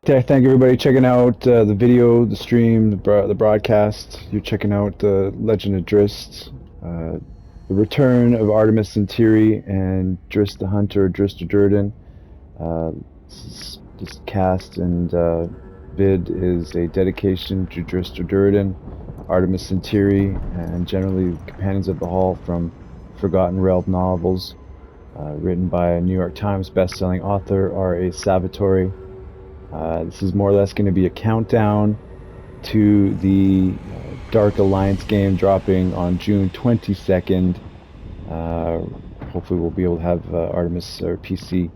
Thank everybody checking out the video, the stream, the broadcast. You're checking out the Legend of Drizzt, the return of Artemis Entreri and Drizzt the Hunter, Drizzt Artemis. This cast and vid is a dedication to Drizzt Artemis, Artemis Entreri, and generally Companions of the Hall from Forgotten Realm novels, written by New York Times bestselling author R.A. Salvatore. This is more or less going to be a countdown to the Dark Alliance game dropping on June 22nd. Hopefully we'll be able to have Artemis or PC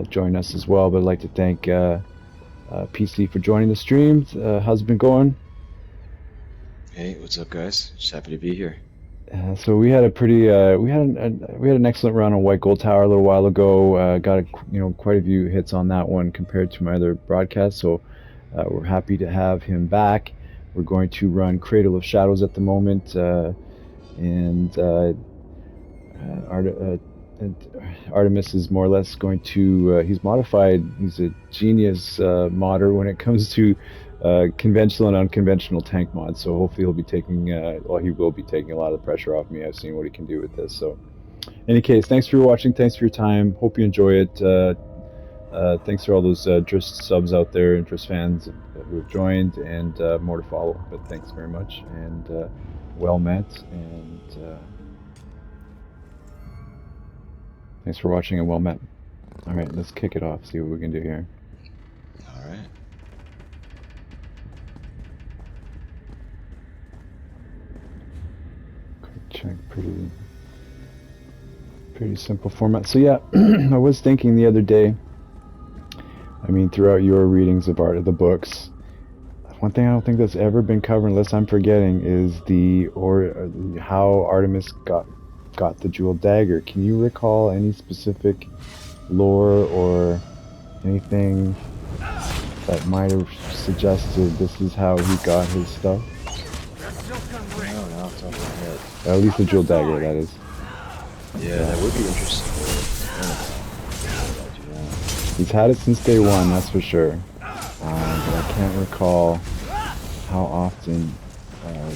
join us as well, but I'd like to thank PC for joining the stream. How's it been going? Hey, what's up, guys? Just happy to be here. So we had a pretty we had an excellent run on White Gold Tower a little while ago. Got quite a few hits on that one compared to my other broadcasts. So we're happy to have him back. We're going to run Cradle of Shadows at the moment, and Artemis is more or less going to. He's modified. He's a genius modder when it comes to conventional and unconventional tank mods. So hopefully he'll be taking. He will be taking a lot of the pressure off me. I've seen what he can do with this. So, in any case, thanks for watching. Thanks for your time. Hope you enjoy it. Thanks for all those Drizzt subs out there and Drizzt fans who have joined, and more to follow. But thanks very much, and well met, and thanks for watching and well met. All right, let's kick it off. See what we can do here. All right. Quick check, pretty simple format. So yeah, I was thinking the other day. I mean, throughout your readings of art of the books, one thing I don't think that's ever been covered, unless I'm forgetting, is how Artemis got the jeweled dagger. Can you recall any specific lore or anything that might have suggested this is how he got his stuff? No, off the top of my head. At least the jeweled dagger, that is. Yeah, that would be interesting. He's had it since day one, that's for sure. But I can't recall how often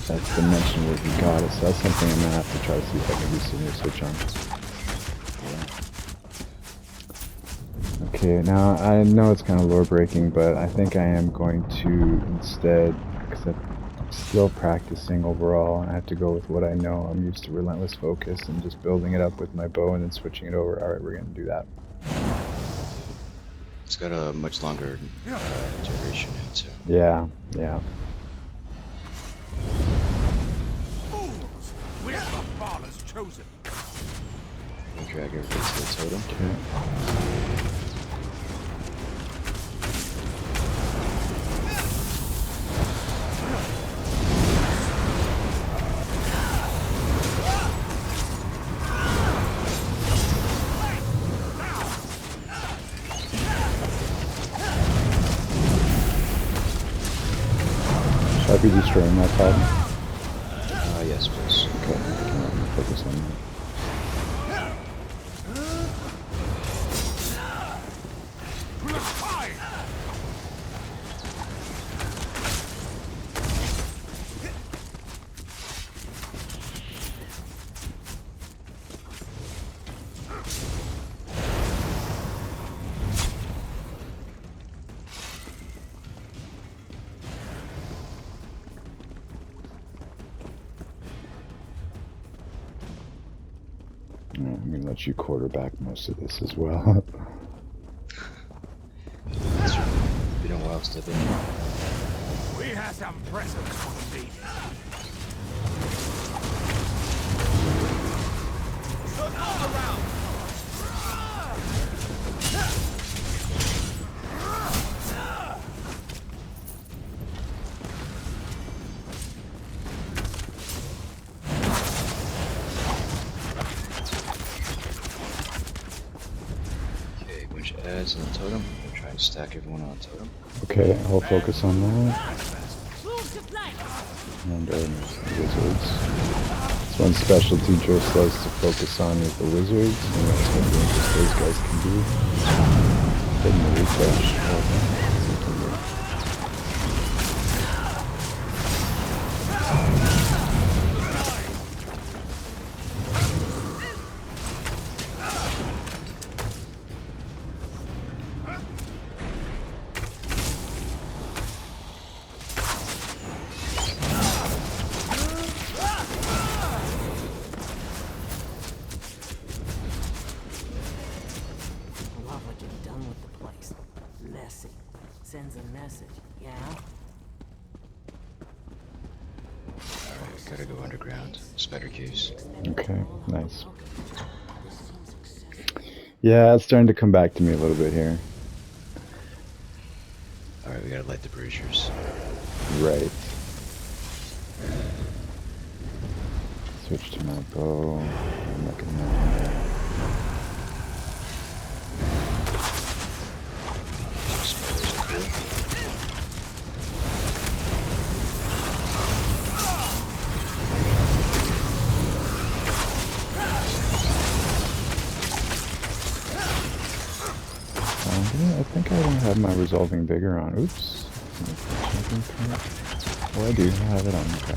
that's been mentioned where he got it. So that's something I'm gonna have to try to see if I can do some research on. Okay, now I know it's kind of lore breaking, but I think I am going to instead, because I'm still practicing overall, and I have to go with what I know. I'm used to relentless focus and just building it up with my bow and then switching it over. Alright, we're gonna do that. It's got a much longer duration into. Yeah. Where's the father's chosen? We'll drag everything to the totem. Okay. Should I be destroying that problem? Yes, please. Okay, focus on that. I'm going to let you quarterback most of this as well. It's been a while since I've been here. We have some presents for the lady. Look all around. Adds on the totem. We'll try and stack everyone on the totem. Okay, I'll focus on that. And wizards. That's one specialty Drizzt loves to focus on is the wizards, and that's what those guys can do. Getting the refresh. Sends a message, yeah? Alright, gotta go underground. Spider caves. Okay, nice. Yeah, it's starting to come back to me a little bit here. Alright, we gotta light the braziers. Right. Switch to my bow. I'm looking at I think I don't have my resolving vigor on. Oops. Oh, I do have it on. Okay.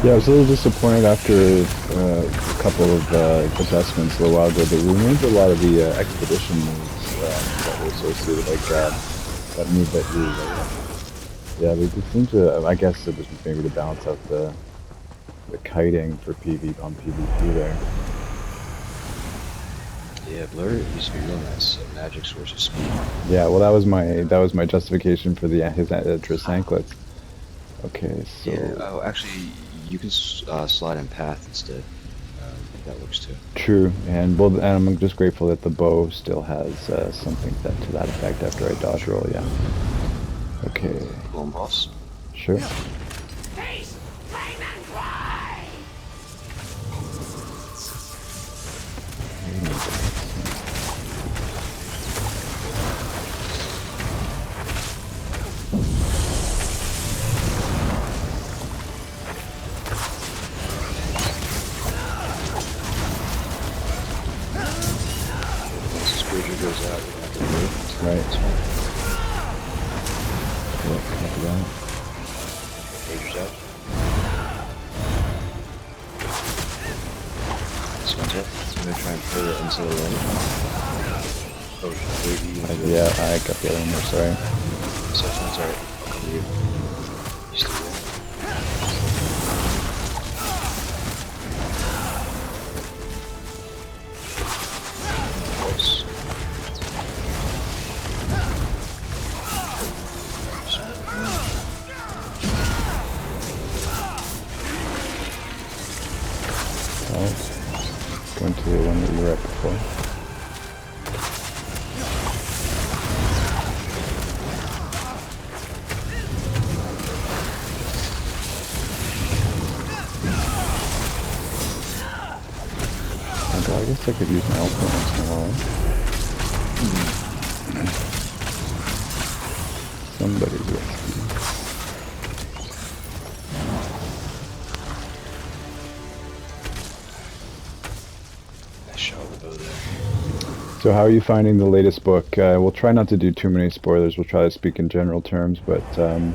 Yeah, I was a little disappointed after a couple of adjustments a little while ago. They removed a lot of the expedition moves that were associated, like that move that you. Yeah, they just seem to. I guess it was maybe to balance out the kiting for PV on PvP there. Yeah, Blur used to be real nice. A magic source of speed. Yeah, well, that was my justification for the his Drizzt anklets. Okay, so. Yeah. Oh, actually, you can slide in path instead. That works too. True, and well, and I'm just grateful that the bow still has something to that effect after I dodge roll. Yeah. Okay. Blown boss. Sure. Face, flame and cry! Goes out, you have to move. Right. Yep, copy that. Pagers out. This one's up. I'm gonna try and pull it into the lane. Oh, wait, Yeah, I got the other one there, sorry. So that's alright. I'll come to you. You still there? Close. Going to the one that you were at before. Okay, I guess I could use my ultimate once in a while. Somebody's rescue. So how are you finding the latest book? We'll try not to do too many spoilers. We'll try to speak in general terms, but I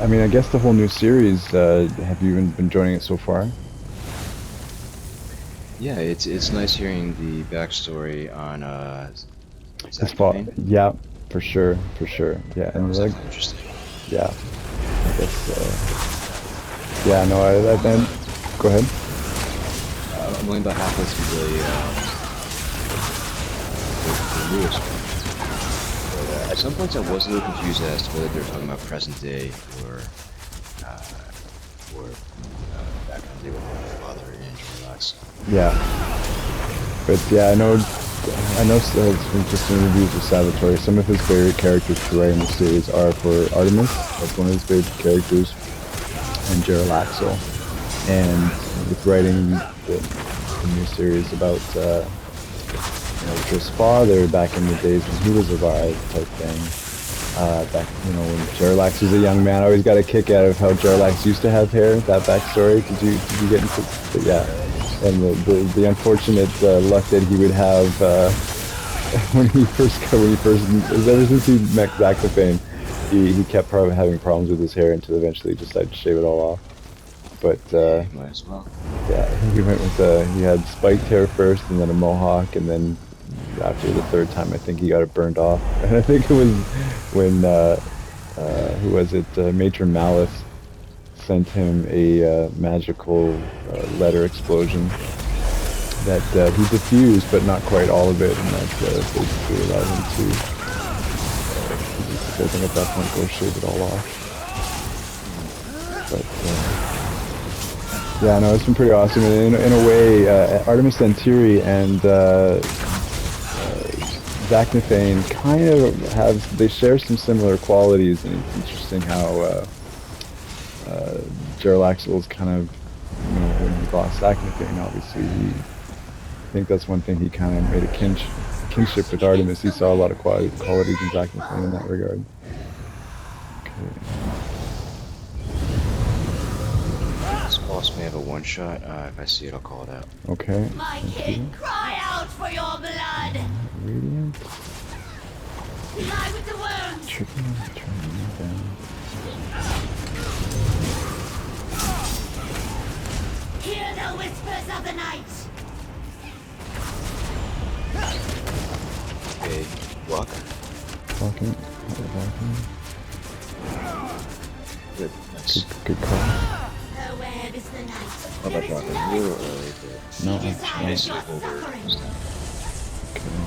mean, I guess the whole new series. Have you been enjoying it so far? Yeah, it's nice hearing the backstory on Yeah, for sure. Yeah, and like, interesting. yeah, I guess. Yeah, no, I then go ahead. I'm only about halfway through the newest one. But at some points I was a little confused as to whether they were talking about present day or back in the day with my father and Relax. Yeah, but yeah, I know from just interviews with Salvatore, some of his favorite characters to write in the series are for Artemis, that's one of his favorite characters, and Jarlaxle. and with writing the new series about Drizzt's father back in the days when he was alive, type thing. Back, when Jarlaxle was a young man, I always got a kick out of how Jarlaxle used to have hair. That backstory. Did you get into? But yeah, and the unfortunate luck that he would have when he first ever since he met back to fame, he kept having problems with his hair until eventually he decided to shave it all off. But Might as well. yeah, he went with he had spiked hair first, and then a mohawk, and then after the third time, I think he got it burned off. And I think it was when who was it? Matron Malice sent him a magical letter explosion that he diffused, but not quite all of it, and that basically allowed him to, I think at that point, go shave it all off. But yeah, no, it's been pretty awesome. And in a way, Artemis Entreri and Zachnafane kind of they share some similar qualities, and it's interesting how Jarlaxle is kind of, when he lost Zachnafane, obviously I think that's one thing he kind of made a kinship with Artemis. He saw a lot of qualities in Zachnafane in that regard. Okay. This boss may have a one-shot. If I see it, I'll call it out. Okay. My king, cry out for your blood! Radiant. Lie with the worms! Chicken. Turning down. Hear the whispers of the night! Okay, walk. Walking. Good, nice. Good call. The web is the night. How about walking a little early, but No, She I'm desires your over suffering. this time. Okay.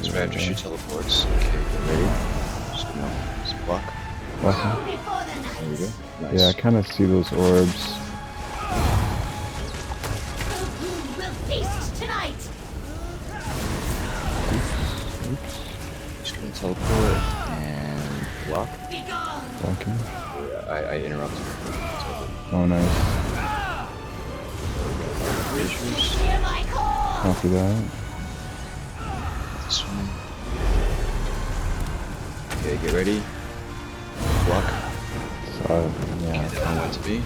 So after she teleports, okay, get ready. Just just block. Walking. Before the There we night. go. Nice. Yeah, I kind of see those orbs. Who will feast tonight? Just gonna teleport and block. Be gone! Walking. I interrupted her. Oh, nice. Razors. Hear my call! After that. This one. Okay, get ready. Block. So, yeah. Okay, that one went to be.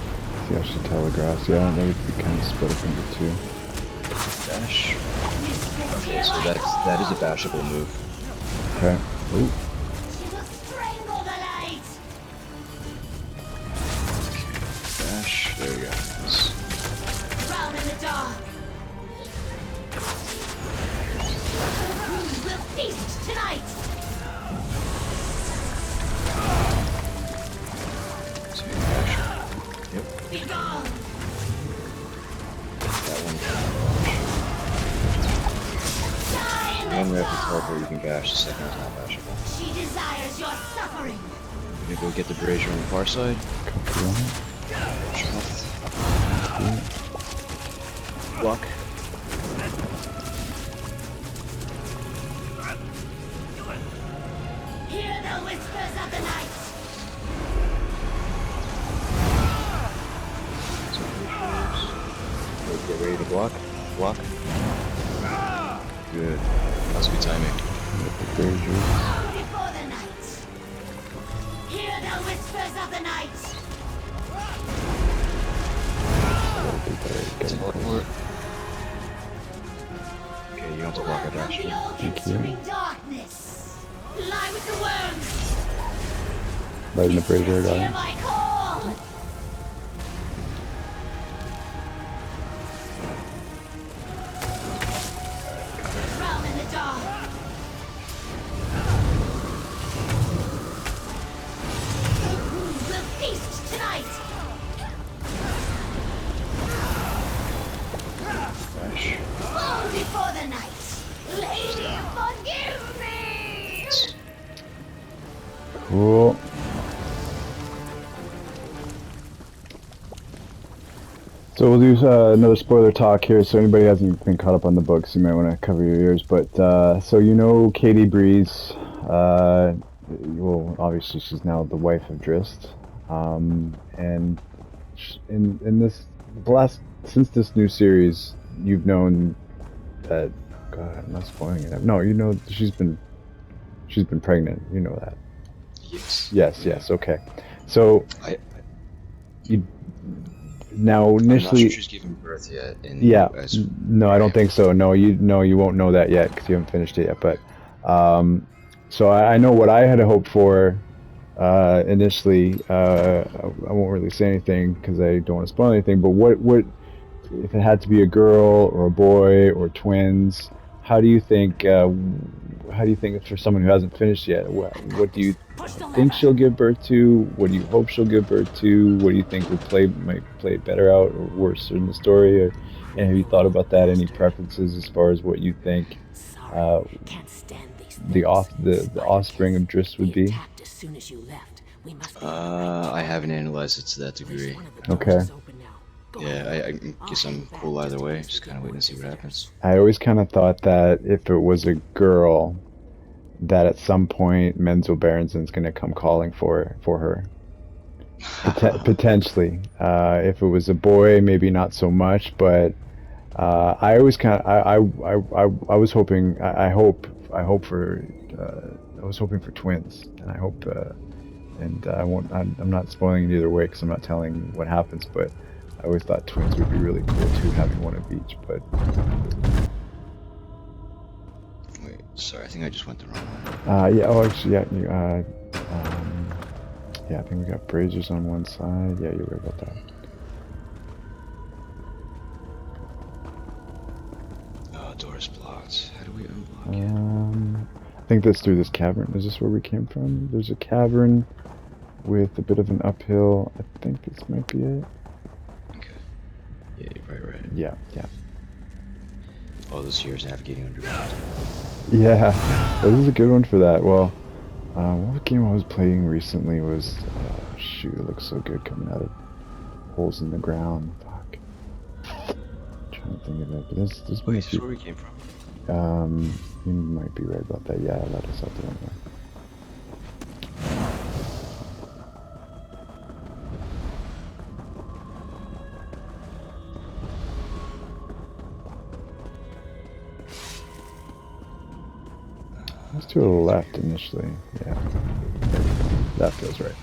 See how she telegraphs. Yeah, that would be kind of split up into two. Dash. Okay, so that is a bashable move. Okay. Ooh. She will strangle the light! Dash. There we go. Nice. Drown in the dark! Who will feast tonight? So you dash. Yep. Be gone! That one. Die in One the way up the dark! teleport you can bash, the second is not bashable. She desires your suffering! I'm gonna go get the brazier on the far side. Copy that. Block. Hear the whispers of the night! Get ready to block. Block. Good. That's good timing. With the brazier. Before the night! Hear the whispers of the night! Teleport. Okay, you don't have to block a dash. The all-consuming darkness! Lie with the worms! Lighting the brazier Hear guy. my call! Drown in the dark! Who will feast tonight? Dash. Fall before the night! Lady, forgive me! Cool. So we'll do another spoiler talk here. So anybody hasn't been caught up on the books, you might want to cover your ears. But so Katie Breeze. Well, obviously she's now the wife of Drizzt, and in this the last since this new series, you've known that. God, I'm not spoiling it. No, you know she's been pregnant. You know that. Yes. Yes. Okay. So I you now I'm not sure initially. she's given birth yet. Yeah. As No, I don't think so. No, you won't know that yet because you haven't finished it yet. But so I know what I had hoped for initially. I won't really say anything because I don't want to spoil anything. But what if it had to be a girl or a boy or twins? How do you think? How do you think for someone who hasn't finished yet? What do you think she'll give birth to? What do you hope she'll give birth to? What do you think might play better out or worse in the story? And have you thought about that? Any preferences as far as what you think uh, the offspring of Drizzt would be? I haven't analyzed it to that degree. Okay. Yeah, I guess I'm cool either way. Just kind of wait and see what happens. I always kind of thought that if it was a girl, that at some point Menzo Berenson's going to come calling for her. Potentially. If it was a boy, maybe not so much, but I always kind of I was hoping I hope for I was hoping for twins, and I hope and I won't I'm not spoiling it either way because I'm not telling what happens, but I always thought twins would be really cool too, having one of each. But Wait, sorry, I think I just went the wrong way. yeah. Oh, actually, yeah. Yeah, I think we got braziers on one side. Yeah, you're right about that. Oh, door's blocked. How do we unblock it? I think that's through this cavern. Is this where we came from? There's a cavern with a bit of an uphill. I think this might be it. Okay. Yeah, you're right. Yeah. All those years navigating underground. Yeah, this is a good one for that. Well, what game I was playing recently was, shoot, it looks so good coming out of holes in the ground. Fuck. Trying to think of it, but this Wait, this is where we came from. You might be right about that. Yeah, I let us out the wrong way. Let's to the left initially. Yeah, that feels right.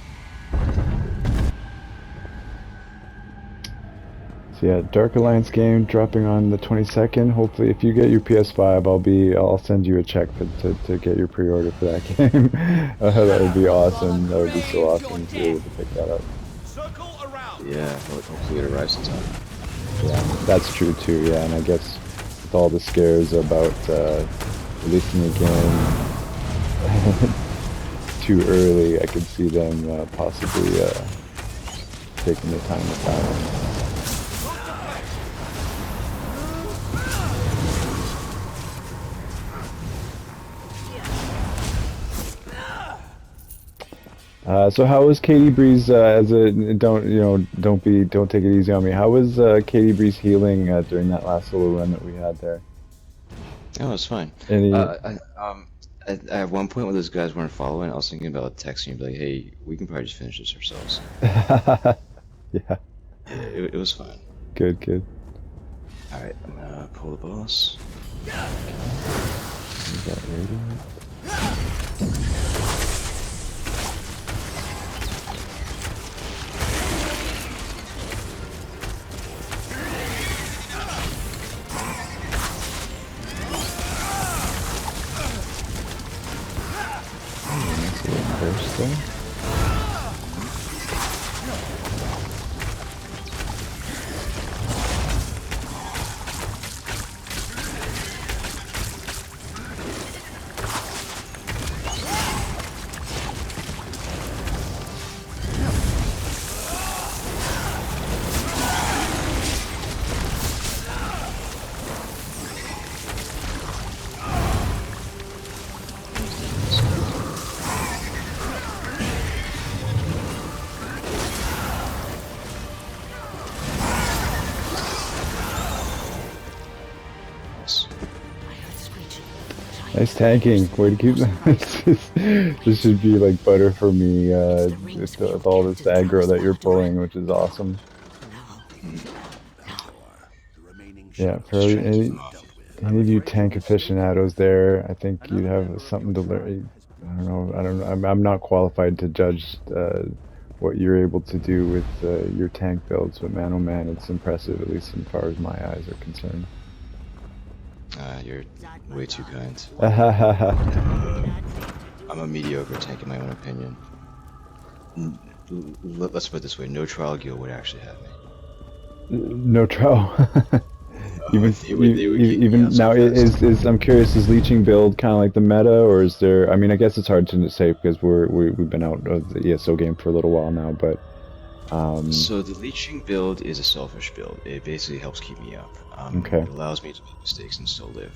So yeah, Dark Alliance game dropping on the 22nd. Hopefully, if you get your PS5, I'll send you a check to get your pre-order for that game. That would be awesome. That would be so awesome to be able to pick that up. Yeah, hopefully it arrives in time. Yeah, that's true too. Yeah, and I guess with all the scares about releasing the game too early, I could see them possibly taking their time with that one. So how was Katie Breeze as a don't take it easy on me. How was Katie Breeze healing during that last solo run that we had there? Oh, it's fine. Any At one point when those guys weren't following, I was thinking about texting you, like, hey, we can probably just finish this ourselves. Yeah. It was fine. Good. Alright, I'm gonna pull the boss. Is that radiant? First thing. Nice tanking. Way to keep that. This should be like butter for me with all this aggro that you're pulling, which is awesome. Yeah, for any of you tank aficionados there, I think you have something to learn. I don't know. I'm not qualified to judge what you're able to do with your tank builds, but man, oh man, it's impressive, at least as far as my eyes are concerned. You're way too kind. No I'm a mediocre tank in my own opinion. Let's put it this way, no trial guild would actually have me. trial. Even They would kick me even out so now, fast. is I'm curious, is leeching build kind of like the meta, or is there? I mean, I guess it's hard to say because we've been out of the ESO game for a little while now, but So the leeching build is a selfish build. It basically helps keep me up. Okay. It allows me to make mistakes and still live.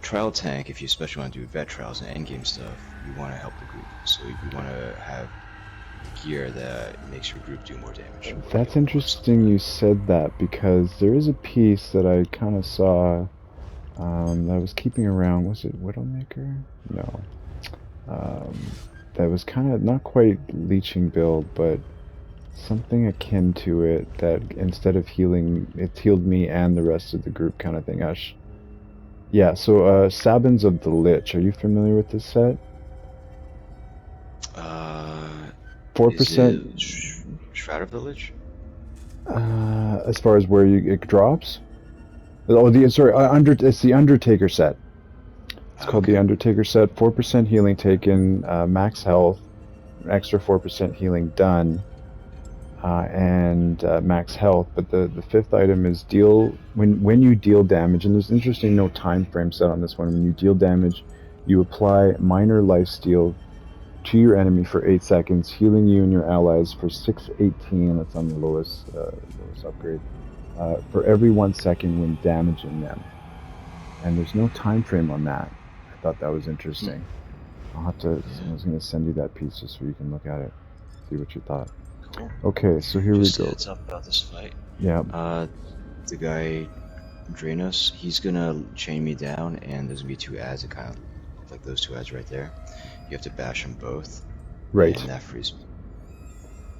Trial tank, if you especially want to do vet trials and endgame stuff, you want to help the group. So you want to have gear that makes your group do more damage. That's interesting you said that, because there is a piece that I kind of saw that I was keeping around. Was it Widowmaker? No. That was kind of not quite leeching build, but something akin to it, that instead of healing, it healed me and the rest of the group kind of thing. Yeah, so Sabins of the Lich, are you familiar with this set? 4%. Shroud of the Lich? As far as where it drops? Oh, it's the Undertaker set. It's called the Undertaker set. 4% healing taken, max health, extra 4% healing done, and max health. But the fifth item is when you deal damage, and there's interesting no time frame set on this one. When you deal damage, you apply minor lifesteal to your enemy for 8 seconds, healing you and your allies for 618. That's on the lowest upgrade. For every 1 second when damaging them. And there's no time frame on that. I thought that was interesting. I'll have to. I was going to send you that piece just so you can look at it, see what you thought. Cool. Okay, so here just we go. Heads up about this fight. Yeah. The guy Dranos, he's gonna chain me down, and there's gonna be 2 ads that kind of look like those 2 ads right there. You have to bash them both. Right. And that frees me.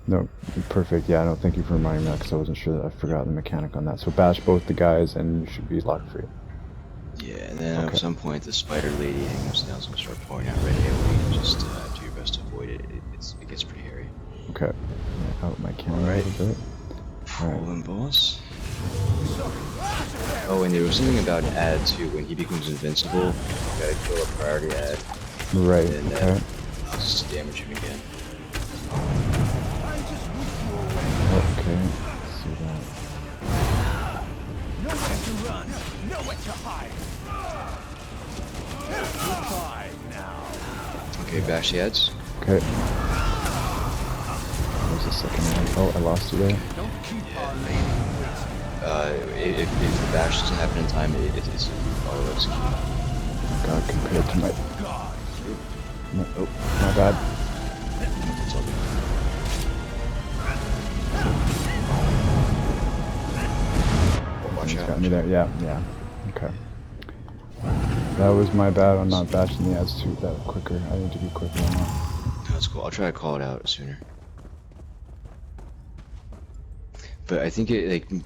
No, perfect. Yeah, no, thank you for reminding me that, because I wasn't sure that I forgot the mechanic on that. So bash both the guys, and you should be lock free. Yeah, and then at some point the spider lady hanging upstairs is gonna start pouring out red AoE. Just do your best to avoid it. It gets pretty hairy. Okay. Out my camera a little bit. Rolling boss. Oh, and there was something about an ad too. When he becomes invincible, you gotta kill a priority ad. Right. And Okay. just damage him again. Okay. Let's see that. Nowhere to run, nowhere to hide. Okay, bash the ads. Okay. There's a second one. Oh, I lost you there. Don't keep our lady. If the bash doesn't happen in time, it's auto execute. Oh God, compared to my... God. No, oh, my bad. It's all good. Watch He's out. got me there. Yeah, yeah. Okay. That was my bad on not bashing the ads too that quicker. I need to be quicker on that. No, that's cool. I'll try to call it out sooner. But I think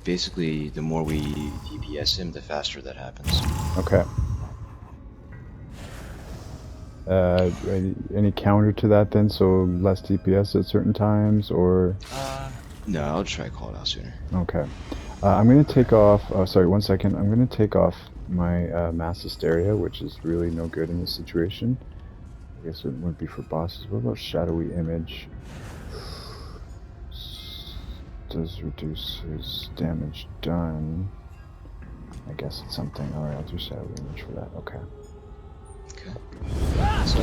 basically the more we DPS him, the faster that happens. Okay. Any counter to that then? So less DPS at certain times, or? No, I'll try to call it out sooner. Okay. I'm gonna take off. Sorry, 1 second. I'm gonna take off my mass hysteria, which is really no good in this situation. I guess it wouldn't be for bosses. What about shadowy image? Does reduce his damage done. I guess it's something. Alright, I'll do shadowy image for that. Okay. Okay. So,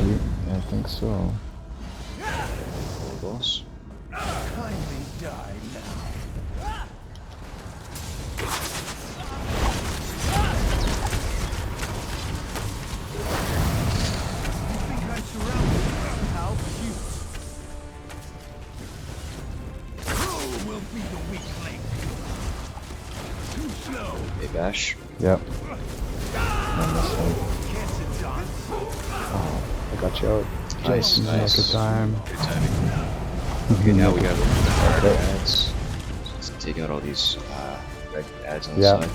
I think so. boss. Kindly die now. You think I'm surrounded? How cute. Who will be the weak link? Too slow. Hey, bash. Yep. And this one. Can't sit down. Oh, I got you out. Nice, Just nice. Good time. Good timing. Okay, now we gotta look at the priority ads. taking out all these red ads on Yeah. the side.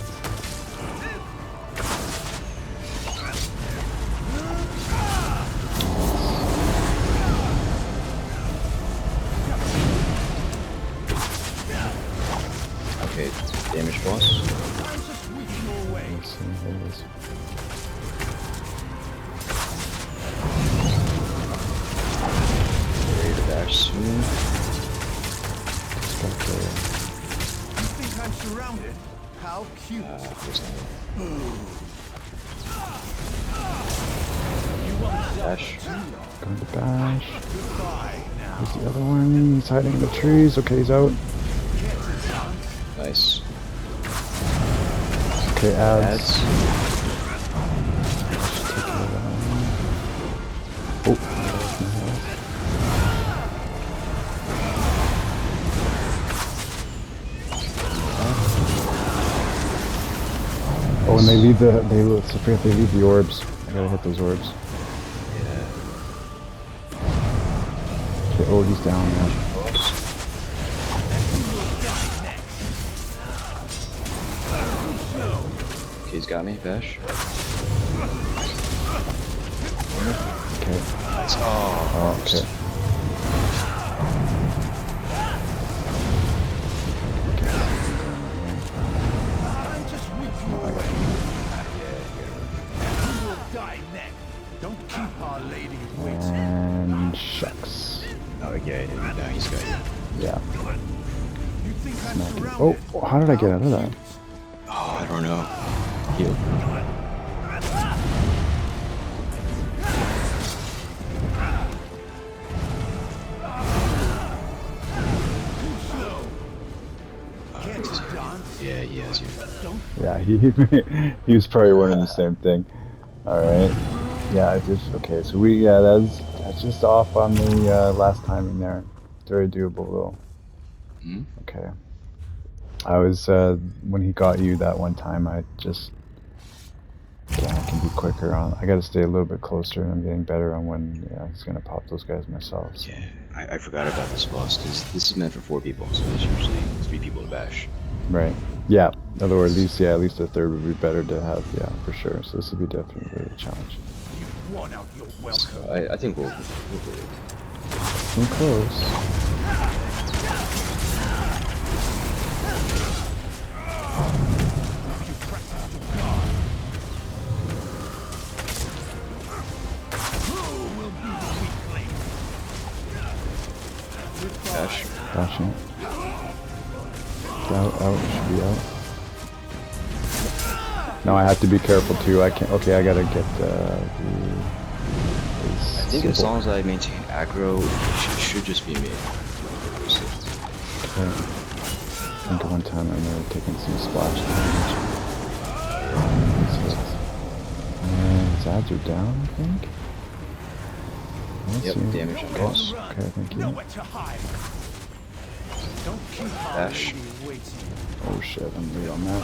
Okay, damage boss. Let's see what it is. Ready to dash soon. Just got the You think I'm surrounded? How cute. Where's that? You won't Dash. going to bash. Goodbye now. Where's the other one? He's hiding in the trees. Okay, he's out. Nice. Okay, ads. Ads. Take care of that one. Oh, that was my health. Oh, and they leave the I forget they leave the orbs. I gotta hit those orbs. Yeah. Okay, oh, he's down now. Okay, he's got me. Bash. Okay. Nice. Oh. Oh, okay. I'm just with you. You will die next. Don't keep Our Lady waiting. And shucks. Oh, yeah, now he's got you. Yeah. You think I'm Smack it. surrounded? Oh, how did I get out of that? Oh, I don't know. Heal. Can't you dance? Yeah, he has you. Don't Yeah, he was probably wondering the same thing. All right. Yeah, I just okay. So that's just off on the last timing there. Very doable though. Hmm? Okay. I was when he got you that one time. I can be quicker on. I got to stay a little bit closer, and I'm getting better on when he's gonna pop those guys myself. So. Yeah, I forgot about this boss because this is meant for 4 people, so there's usually 3 people to bash. Right. Yeah. In other words, at least a third would be better to have. Yeah, for sure. So this would be definitely a challenge. you want out your welcome. So I think we'll do it. I'm close. You practice your guard. Who will be the weakling? Bash. Dashing. Out, should be out. No, I have to be careful too. I can't. Okay, I gotta get I think as long as I maintain aggro, it should just be me. Okay. I think one time I remember taking some splash damage. And his ads are down, I think. Let's Yep, see. damage on Okay. boss. Okay, thank you. Nowhere to hide. Don't keep Our Dash. Lady waiting. Oh shit, I'm late on that.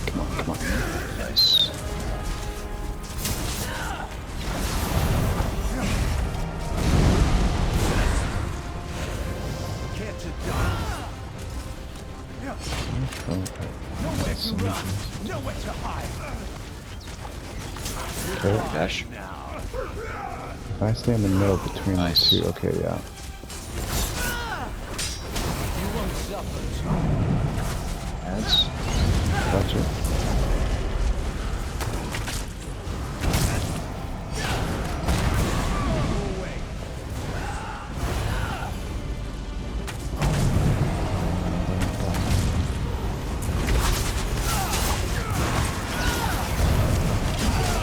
Come on, come on. Nice. Can't you dance? Nowhere to run. Nowhere to hide. Okay. Bash. Now. If I stay in the middle between Nice. the two, okay, yeah. You won't suffer too. Ads. Gotcha.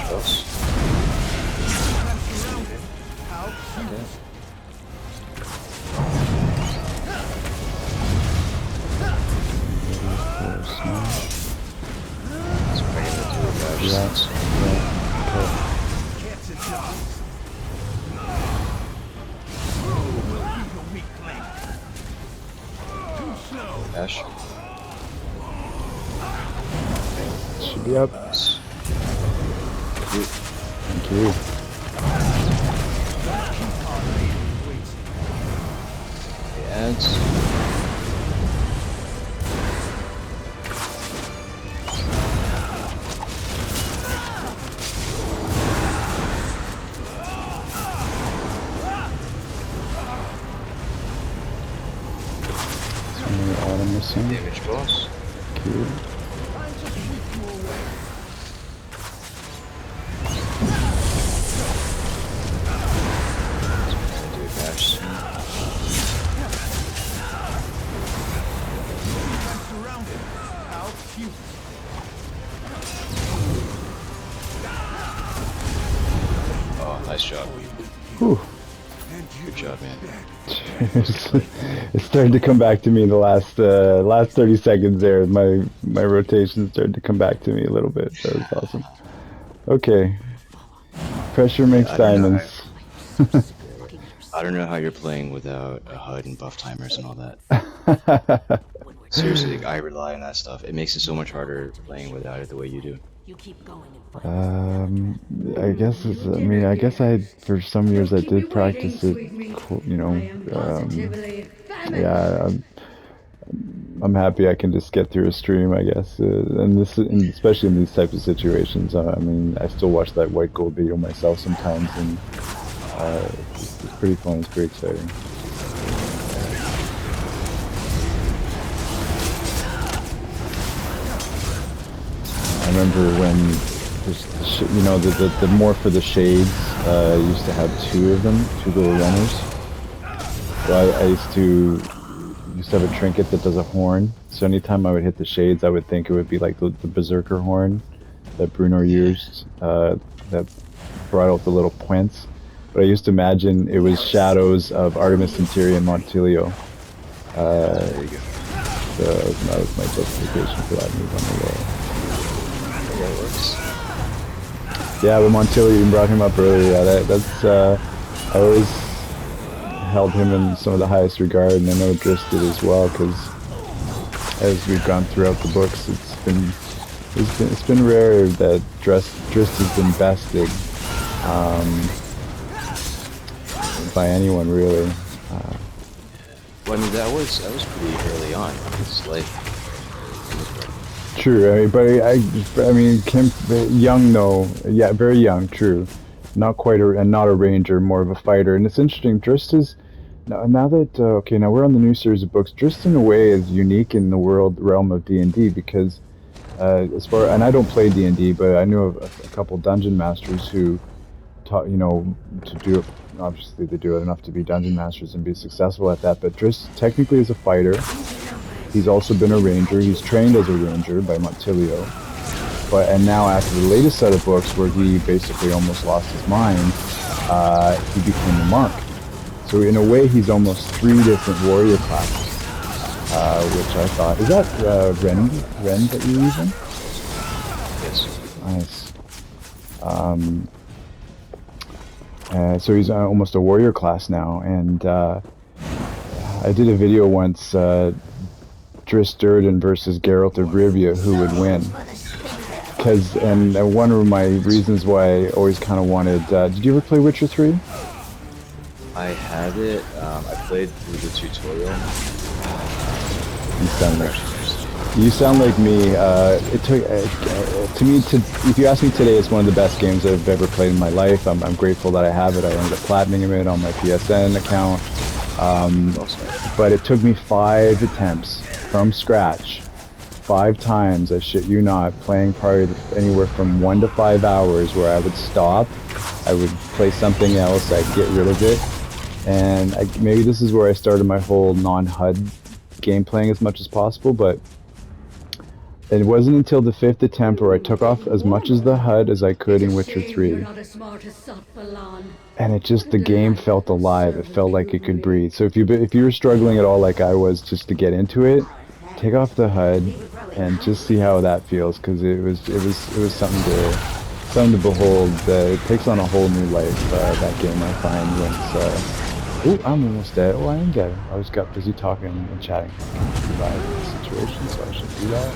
Boss. I'm surrounded. How cute. Okay. That's what I'm gonna do with bash. Yeah. Okay. Can't you dance? Who will be the weak link? Too slow. Bash. Should be up. Nice. Thank you. Keep Our Lady waiting. The ads. I'm missing. Damage boss. Cute. Do a dash. Surrounded. How cute. Oh, nice job. Whew. Good job, man. It started to come back to me in the last 30 seconds there. My rotation started to come back to me a little bit. That was awesome. Okay. Pressure makes I don't know diamonds. I don't know how you're playing without a HUD and buff timers and all that. Seriously, I rely on that stuff. It makes it so much harder playing without it the way you do. You keep going and fight. I guess it's, I mean, I guess for some years I did practice it, you know, yeah, I'm happy I can just get through a stream, I guess, and especially in these types of situations. I mean, I still watch that white gold video myself sometimes, and it's pretty fun. It's pretty exciting. I remember when, you know, the morph for the shades used to have two of them, two little runners. So I used to have a trinket that does a horn. So anytime I would hit the shades, I would think it would be like the berserker horn that Bruno used, that brought out the little points. But I used to imagine it was shadows of Artemis Entreri and Montilio. There you go. So that was my justification for that move on the wall. Yeah, it works. Yeah, but Montilio, you brought him up earlier. Yeah, that's I always held him in some of the highest regard, and I know Drizzt did as well, because as we've gone throughout the books, it's been rare that Drizzt has been bested by anyone really. Well, I mean, that was pretty early on. It's like True, I mean, but I mean, Kim, young though, yeah, very young, true. Not quite and not a ranger, more of a fighter. And it's interesting, Drizzt is, now that, okay, now we're on the new series of books, Drizzt in a way is unique in the realm of D&D, because and I don't play D&D, but I knew of a couple dungeon masters who taught, you know, to do it, obviously they do it enough to be dungeon masters and be successful at that, but Drizzt technically is a fighter. He's also been a ranger. He's trained as a ranger by Montilio. And now after the latest set of books where he basically almost lost his mind, he became a monk. So in a way, he's almost 3 different warrior classes, which I thought, is that Ren that you're using? yes. Nice. So he's almost a warrior class now, and I did a video once, Drizzt Artemis versus Geralt of Rivia, who would win. And one of my reasons why I always kind of wanted, did you ever play Witcher 3? I had it. I played through the tutorial. You sound like me. It took if you ask me today, it's one of the best games I've ever played in my life. I'm grateful that I have it. I ended up platinum it on my PSN account. But it took me 5 attempts from scratch, 5 times, I shit you not, playing probably anywhere from 1 to 5 hours, where I would stop, I would play something else, I'd get rid of it, and maybe this is where I started my whole non-HUD game playing as much as possible, but it wasn't until the 5th attempt where I took off as much as the HUD as I could in Witcher 3. And the game felt alive. It felt like it could breathe. So if you were struggling at all like I was just to get into it, take off the HUD and just see how that feels, because it was something to behold. It takes on a whole new life, that game, I find, once oh, I'm almost dead. Oh, I am dead. I was got busy talking and chatting about the situation, so I should do that.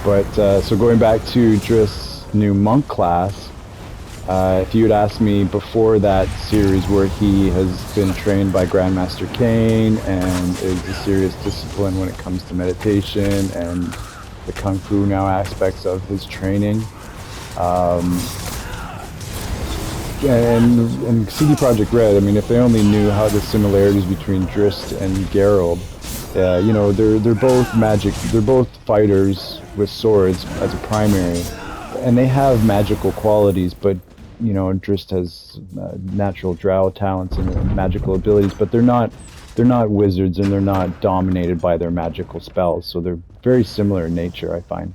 But, so going back to Drizzt's new monk class, if you had asked me before that series where he has been trained by Grandmaster Kane and is a serious discipline when it comes to meditation and the Kung Fu now aspects of his training, and CD Projekt Red, I mean, if they only knew how the similarities between Drizzt and Geralt, you know, they're both magic. They're both fighters with swords as a primary, and they have magical qualities. But you know, Drizzt has natural drow talents and magical abilities, but they're not wizards, and they're not dominated by their magical spells. So they're very similar in nature, I find.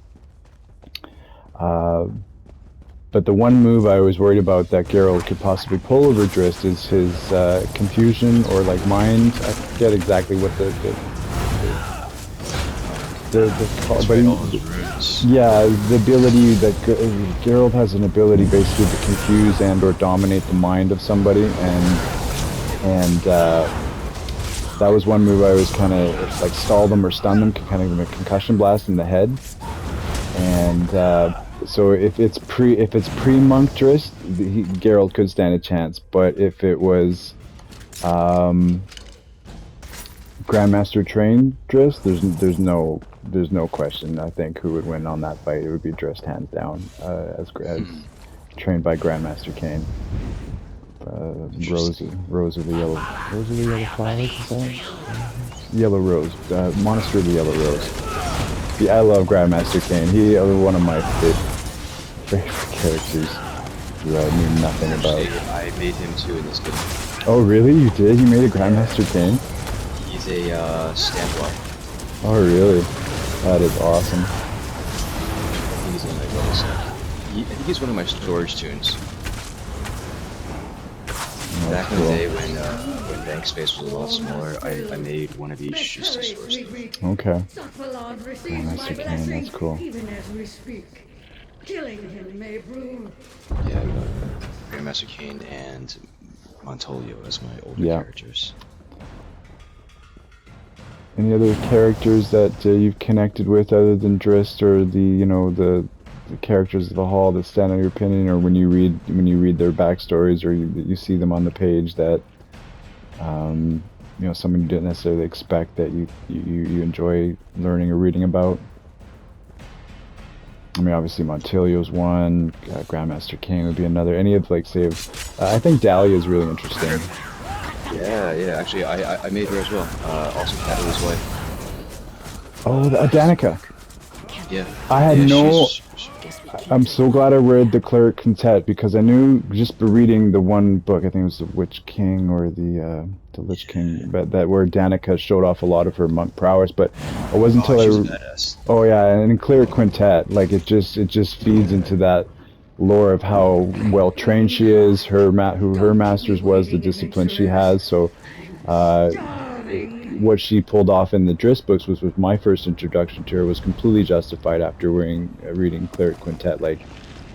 But the one move I was worried about that Geralt could possibly pull over Drizzt is his confusion or like mind. I forget exactly what the but yeah, the ability that Geralt has an ability basically to confuse and or dominate the mind of somebody, and that was one move I was kind of like stall them or stun them, kind of give a concussion blast in the head, and so if it's pre-monk Drizzt, Geralt could stand a chance, but if it was Grandmaster trained Drizzt, there's no question. I think who would win on that fight. It would be Drizzt hands down, as trained by Grandmaster Kane. Rose of the Yellow Flowers, is that? Yellow Rose, Monastery of the Yellow Rose. Yeah, I love Grandmaster Kane. He one of my favorite characters who I knew nothing about. I made him too in this game. Oh really? You did? You made a Grandmaster Kane? He's a stand-up. Oh really? That is awesome. I think he's in my bonus set. I think he's one of my storage tunes. Oh, back in cool. the day when bank space was a lot smaller, I made one of each just to store stuff. Okay. Grandmaster Kane, that's cool. Even as we speak. Killing him may prove. Yeah, Grandmaster Kane and Montolio as my older characters. Any other characters that you've connected with other than Drizzt, or the characters of the Hall that stand on your opinion, or when you read their backstories, or you see them on the page that you know, someone you didn't necessarily expect that you enjoy learning or reading about? I mean, obviously Montilio's one, Grandmaster Kane would be another. Any of, like, say, I think Dahlia is really interesting. Yeah, actually, I made her as well. Also Caddo's wife. Oh, Danica. Yeah. I had I'm so glad I read the Cleric Quintet, because I knew just by reading the one book, I think it was the Witch King or the Lich King, but that where Danica showed off a lot of her monk prowess, but it wasn't until Oh yeah, and in Cleric Quintet, like it just feeds into that lore of how well trained she is, who her masters was, the discipline she has. So what she pulled off in the Drizzt books was my first introduction to her, was completely justified after reading Cleric Quintet. Like,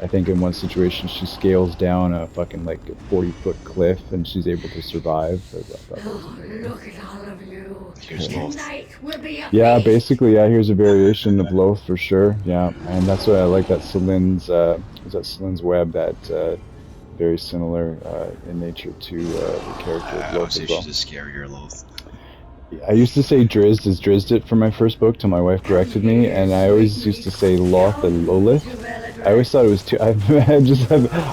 I think in one situation she scales down a fucking like 40-foot cliff and she's able to survive. Look at all of you. Yeah, basically, yeah. Here's a variation of Loth for sure. Yeah, and that's why I like that Celine's web, that very similar in nature to the character of Loth. I would say as well. she's a scarier Loth. I used to say Drizzt is Drizzted for my first book till my wife corrected me, and I always used to say Loth and Lolith. I always thought it was two. I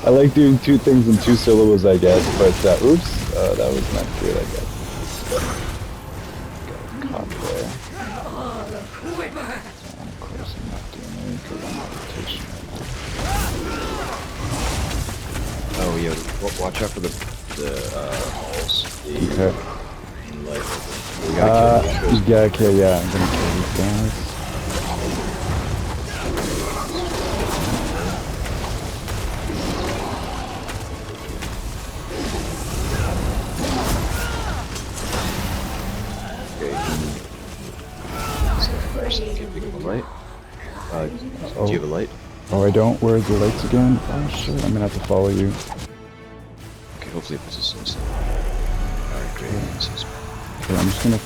like doing two things in two syllables, I guess. But oops, that was not good, I guess. Got caught there. And of course, I'm not doing any good meditation right now. Oh yeah, watch out for the halls. Okay. We gotta kill these guys. Yeah, I'm gonna kill these guys. Pick up a light. Do you have a light? Oh, I don't. Where are the lights again? Oh shit, I'm gonna have to follow you. Okay, hopefully it puts us in some. Alright, great. Okay, I'm just gonna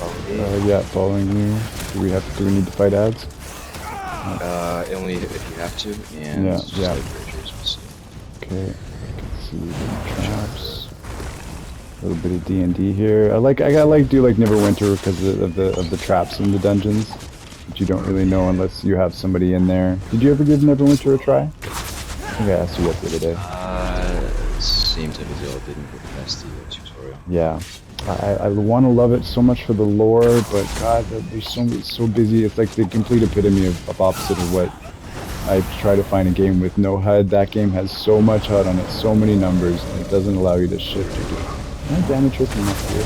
following you. Do we need to fight ads? Only if you have to, and yeah. Okay, I can see the traps. A little bit of D&D here. I like do Neverwinter because of the traps in the dungeons, but you don't really know unless you have somebody in there. Did you ever give Neverwinter a try? I think I asked you that the other day. same type of deal. I didn't get past the tutorial. Yeah, I want to love it so much for the lore, but God, they're so busy. It's like the complete epitome of opposite of what I try to find a game with no HUD. That game has so much HUD on it, so many numbers, and it doesn't allow you to shift or do. Can I damage her from up here?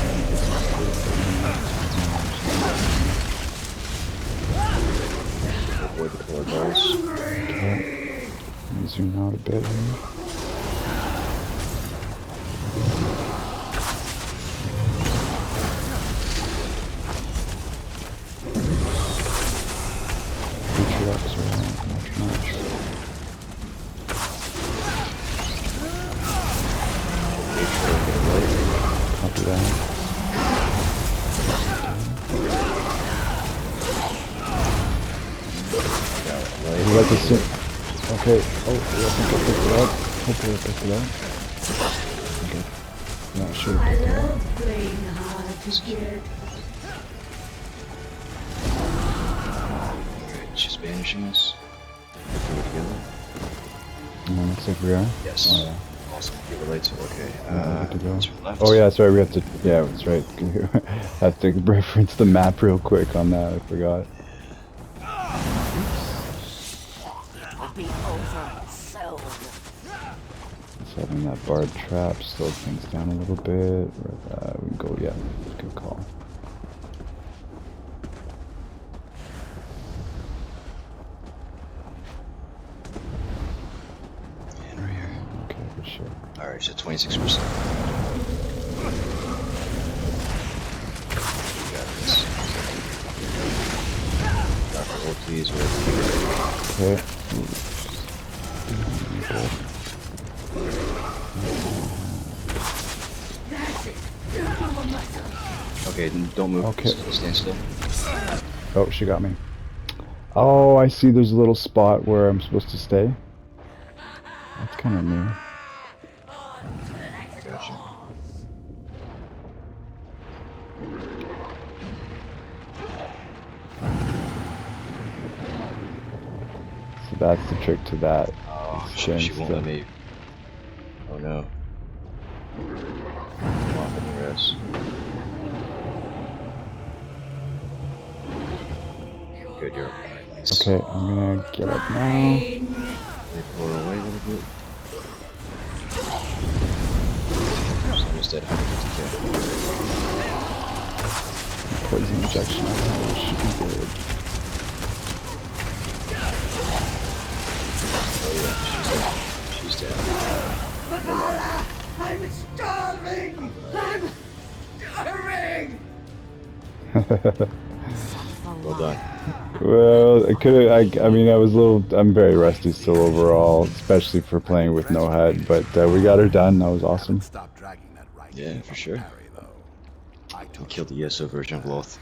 Avoid the color balls. Okay. Let me zoom out a bit here. Copy that. You got this in. Okay. Oh, I think I picked it up. Hopefully I picked it up. Okay. Not sure I picked it up. Alright, she's banishing us. Working together. Looks like we are. Yes. Oh, yeah. Awesome. You relate to okay. Good to go. To your left. Oh yeah, sorry, we have to. Yeah, that's right. I have to reference the map real quick on that. I forgot. Be over soon. Just having that barred trap slow things down a little bit. We can go. Yeah, good call. And right here. Okay, for sure. Alright, so 26%. You got this. Dr. Hold, please. Okay. Okay, don't move. Okay. Stand still. Oh, she got me. Oh, I see. There's a little spot where I'm supposed to stay. That's kind of new. Gotcha. So that's the trick to that. Oh, Staying she won't still. let me. Oh no. Come on, let me rest. Good, you're alright. Nice. Okay, I'm gonna get up now. They pull her away a little bit. She's almost dead. 150k. Poison injection. Should be good. Oh yeah, she's dead. I'm starving! I'm starving! Well done. Well, it could have. I mean, I'm very rusty still overall, especially for playing with no HUD. But we got her done. That was awesome. Stop dragging that right. Yeah, for sure. You killed the ESO version of Loth.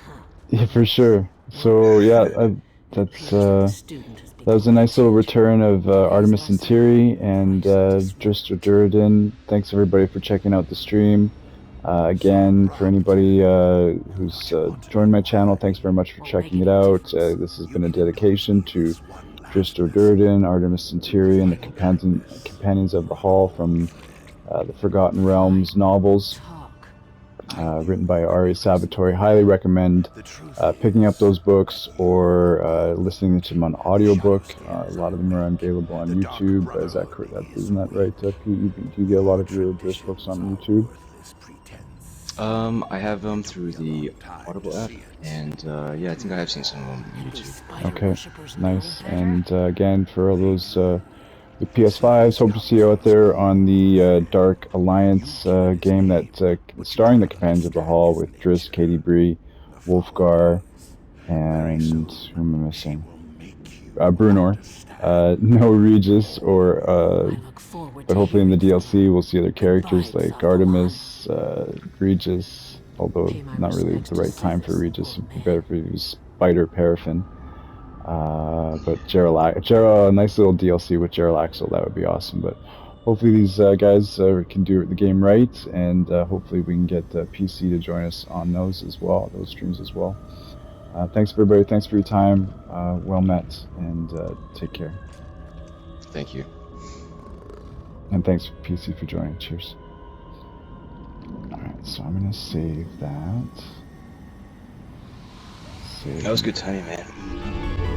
Yeah, for sure. So yeah, that was a nice little return of Artemis Entreri and Drizzt Artemis. Thanks everybody for checking out the stream. Again, for anybody who's joined my channel, thanks very much for checking it out. This has been a dedication to Drizzt Artemis, Artemis Entreri, and the Companions of the Hall from the Forgotten Realms novels. Written by Salvatore. Highly recommend picking up those books or listening to them on audiobook. A lot of them are available on YouTube. Isn't that right, Pete? Do you get a lot of your Drizzt books on YouTube? I have them through the Audible app, and yeah, I think I have seen some of them on YouTube. Okay, nice. And again, for all those with PS5s, hope to see you out there on the Dark Alliance game that starring the Companions of the Hall with Drizzt, Katie Bree, Wolfgar, and who am I missing? Brunor. No Regis, but hopefully in the DLC we'll see other characters like Artemis, Regis, although not really the right time for Regis. It'd be better if he was Spider Paraffin. But a nice little DLC with Geralaxle, that would be awesome. But hopefully these guys can do the game right, and hopefully we can get PC to join us on those streams as well. Thanks everybody, thanks for your time, well met, and take care. Thank you. And thanks, PC, for joining. Cheers. Alright, so I'm gonna save that. Save. That was good timing, man.